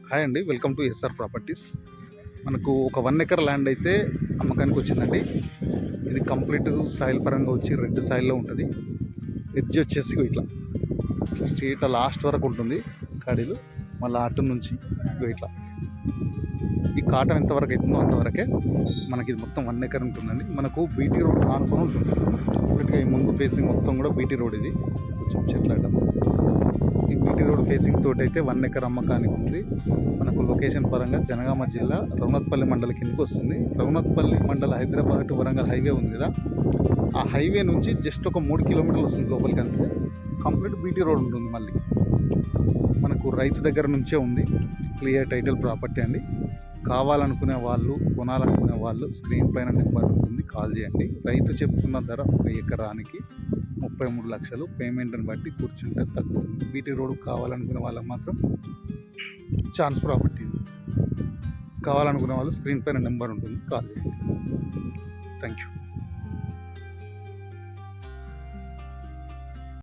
Hi అండి, welcome to SR properties. మనకు ఒక 1 ఎకర్ ల్యాండ్ అయితే అమ్మకానికి వచ్చిందండి. ఇది కంప్లీట్ సాయిల్ పరంగా వచ్చి రెడ్ సాయిల్లో ఉంటుంది. ఎడ్జ్ వచ్చేసి ఇట్లా స్ట్రీట్ లాస్ట్ వరకు ఉంటుంది కాడీలు, మళ్ళీ అటు నుంచి ఇట్లా ఈ కాటన్ ఎంతవరకు అవుతుందో అంతవరకే మనకి ఇది మొత్తం 1 ఎకర్ ఉంటుందండి. మనకు బీటీ రోడ్ ఆనుకొని ఉంటుంది కంప్లీట్గా. ఈ ముందు ఫేసింగ్ మొత్తం కూడా బీటీ రోడ్. ఇది కొంచెం చెట్ల ఈ బీటీ రోడ్ ఫేసింగ్ తోటి అయితే 1 ఎకర్ అమ్మకానికి ఉంది. మనకు లొకేషన్ పరంగా జనగామ జిల్లా రఘునాథ్పల్లి మండల కిందకి వస్తుంది. రఘునాథ్పల్లి మండల హైదరాబాద్ టు వరంగల్ హైవే ఉంది కదా, ఆ హైవే నుంచి జస్ట్ ఒక 3 కిలోమీటర్లు వస్తుంది లోపలికి. అంతే కంప్లీట్ బీటీ రోడ్ ఉంటుంది. మళ్ళీ మనకు రైతు దగ్గర నుంచే ఉంది. క్లియర్ టైటిల్ ప్రాపర్టీ అండి. కావాలనుకునే వాళ్ళు, కొనాలనుకునే వాళ్ళు స్క్రీన్ పైన నెంబర్ ఉంటుంది, కాల్ చేయండి. రైతు చెప్తున్న ధర 1 ఎకరానికి 33 లక్షలు. పేమెంట్ని బట్టి కూర్చుంటే తగ్గుతుంది. బీటీ రోడ్ కావాలనుకునే వాళ్ళకి మాత్రం ఛాన్స్ ప్రాపర్టీ. కావాలనుకునే వాళ్ళు స్క్రీన్ పైన నెంబర్ ఉంటుంది, కాల్ చేయండి. Thank you.